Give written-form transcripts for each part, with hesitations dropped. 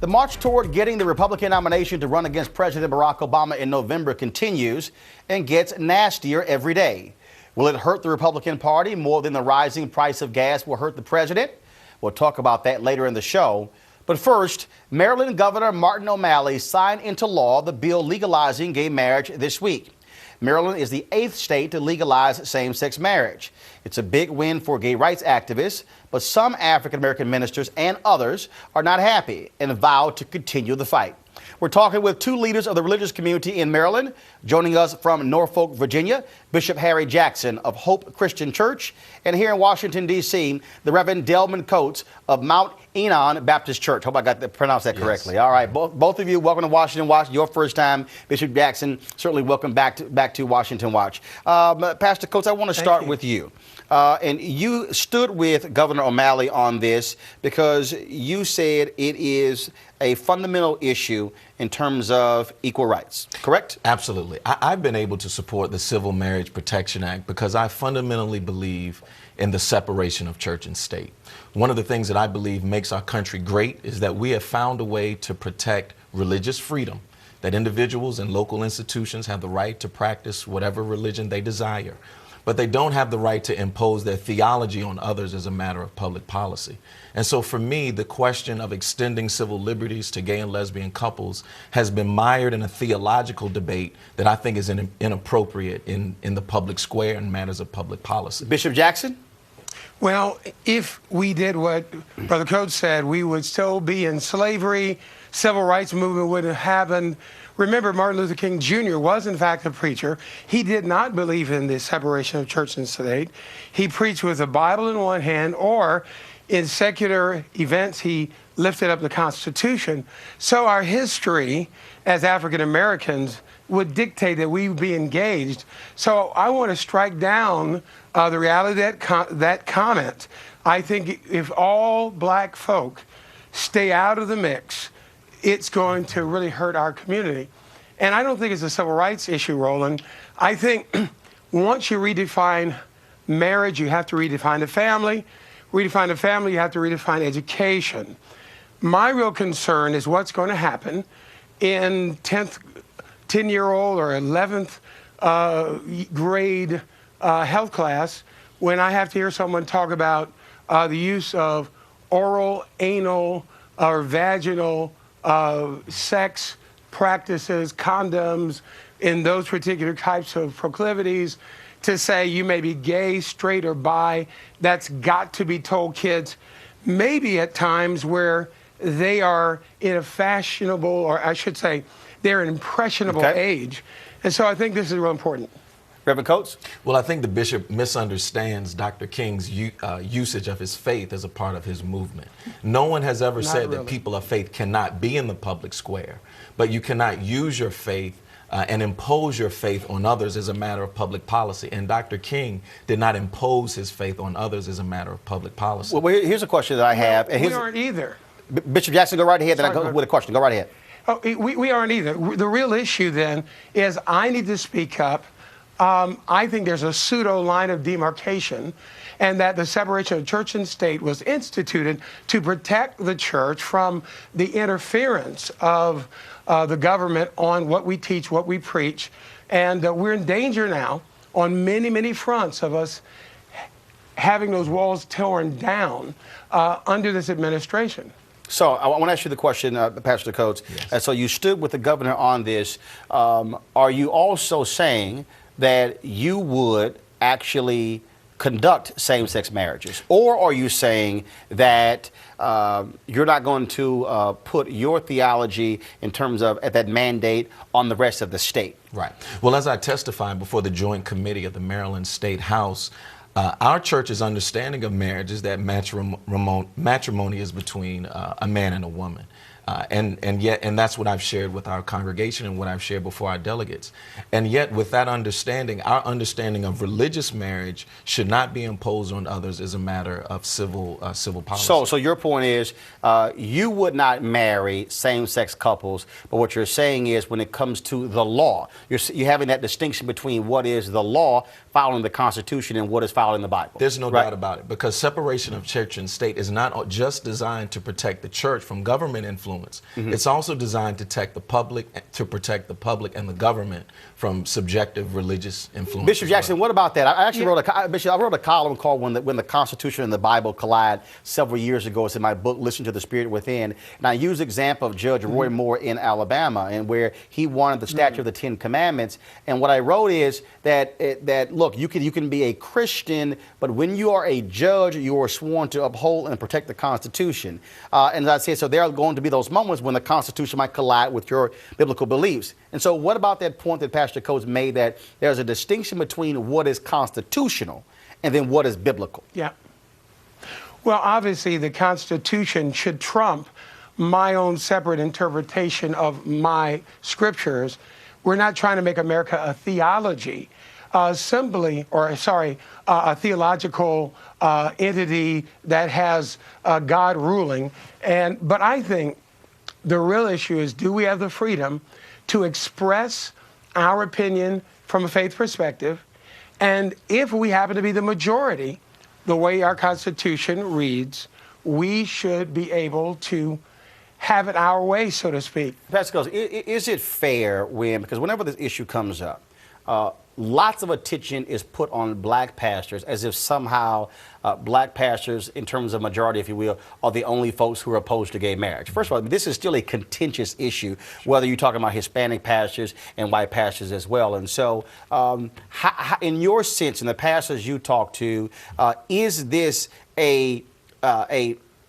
The march toward getting the Republican nomination to run against President Barack Obama in November continues and gets nastier every day. Will it hurt the Republican Party more than the rising price of gas will hurt the president? We'll talk about that later in the show. But first, Maryland Governor Martin O'Malley signed into law the bill legalizing gay marriage this week. Maryland is the 8th state to legalize same-sex marriage. It's a big win for gay rights activists, but some African-American ministers and others are not happy and vow to continue the fight. We're talking with two leaders of the religious community in Maryland. Joining us from Norfolk, Virginia, Bishop Harry Jackson of Hope Christian Church, and here in Washington, D.C., the Reverend Delman Coates of Mt. Ennon Baptist Church. Hope I got that pronounced that correctly. Yes. All right, both of you, welcome to Washington Watch. Your first time, Bishop Jackson. Certainly welcome back to Washington Watch. Pastor Coates, I want to start with you. And you stood with Governor O'Malley on this because you said it is a fundamental issue in terms of equal rights, correct? Absolutely. I've been able to support the Civil Marriage Protection Act because I fundamentally believe in the separation of church and state. One of the things that I believe makes our country great is that we have found a way to protect religious freedom, that individuals and local institutions have the right to practice whatever religion they desire, but they don't have the right to impose their theology on others as a matter of public policy. And so for me, the question of extending civil liberties to gay and lesbian couples has been mired in a theological debate that I think is inappropriate in the public square and matters of public policy. Bishop Jackson? Well, if we did what Brother Coates said, we would still be in slavery. Civil rights movement wouldn't have happened. Remember, Martin Luther King Jr. was, in fact, a preacher. He did not believe in the separation of church and state. He preached with the Bible in one hand, or in secular events, he lifted up the Constitution. So our history as African Americans would dictate that we be engaged. So I want to strike down the reality of that comment. I think if all black folk stay out of the mix, it's going to really hurt our community. And I don't think it's a civil rights issue, Roland. I think once you redefine marriage, you have to redefine the family. Redefine the family, you have to redefine education. My real concern is what's going to happen in 10-year-old or 11th grade health class when I have to hear someone talk about the use of oral, anal, or vaginal sex practices, condoms, in those particular types of proclivities, to say you may be gay, straight, or bi. That's got to be told kids, maybe at times where they are in a fashionable, or I should say, they're an impressionable age. And so I think this is real important. Reverend Coates? Well, I think the bishop misunderstands Dr. King's usage of his faith as a part of his movement. No one has ever said that people of faith cannot be in the public square, but you cannot use your faith and impose your faith on others as a matter of public policy. And Dr. King did not impose his faith on others as a matter of public policy. Well, here's a question that I have. We aren't either. Bishop Jackson, go right ahead, then I go with a question. Go right ahead. Oh, we aren't either. The real issue then is I need to speak up. I think there's a pseudo line of demarcation, and that the separation of church and state was instituted to protect the church from the interference of the government on what we teach, what we preach. And we're in danger now on many, many fronts of us having those walls torn down under this administration. So I want to ask you the question, Pastor Coates. Yes. So you stood with the governor on this. Are you also saying that you would actually conduct same-sex marriages? Or are you saying that you're not going to put your theology in terms of that mandate on the rest of the state? Right. Well, as I testified before the Joint Committee of the Maryland State House, our church's understanding of marriage is that matrimony is between a man and a woman. And that's what I've shared with our congregation and what I've shared before our delegates. And yet with that understanding, our understanding of religious marriage should not be imposed on others as a matter of civil policy. So your point is you would not marry same-sex couples, but what you're saying is when it comes to the law, you're having that distinction between what is the law following the Constitution and what is following the Bible. There's no doubt about it, because separation of church and state is not just designed to protect the church from government influence, influence. It's also designed to protect the public and the government from subjective religious influence. Bishop Jackson, what about that? I actually wrote a column called "When the Constitution and the Bible Collide" several years ago. It's in my book, "Listen to the Spirit Within," and I use the example of Judge Roy Moore in Alabama, and where he wanted the statute of the Ten Commandments. And what I wrote is that look, you can be a Christian, but when you are a judge, you are sworn to uphold and protect the Constitution. And as I said, so there are going to be those moments when the Constitution might collide with your biblical beliefs. And so, what about that point that Pastor Coates made, that there's a distinction between what is constitutional and then what is biblical? Yeah. Well, obviously, the Constitution should trump my own separate interpretation of my scriptures. We're not trying to make America a theology, a theological entity that has God ruling. But I think the real issue is, do we have the freedom to express our opinion from a faith perspective? And if we happen to be the majority, the way our Constitution reads, we should be able to have it our way, so to speak. Pastor Coates, is it fair because whenever this issue comes up, lots of attention is put on black pastors as if somehow black pastors, in terms of majority, if you will, are the only folks who are opposed to gay marriage. First of all, this is still a contentious issue, whether you're talking about Hispanic pastors and white pastors as well. And so, in your sense, in the pastors you talk to, is this a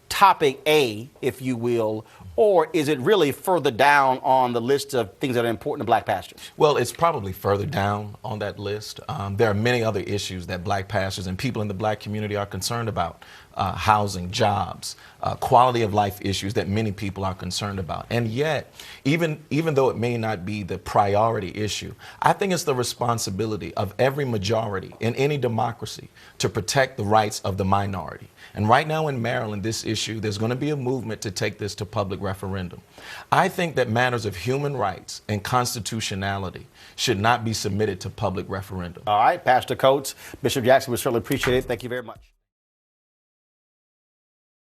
topic A, if you will, or is it really further down on the list of things that are important to black pastors? Well, it's probably further down on that list. There are many other issues that black pastors and people in the black community are concerned about. Housing, jobs, quality of life issues that many people are concerned about. And yet, even though it may not be the priority issue, I think it's the responsibility of every majority in any democracy to protect the rights of the minority. And right now in Maryland, this issue, there's going to be a movement to take this to public referendum. I think that matters of human rights and constitutionality should not be submitted to public referendum. All right, Pastor Coates, Bishop Jackson, we certainly appreciate it. Thank you very much.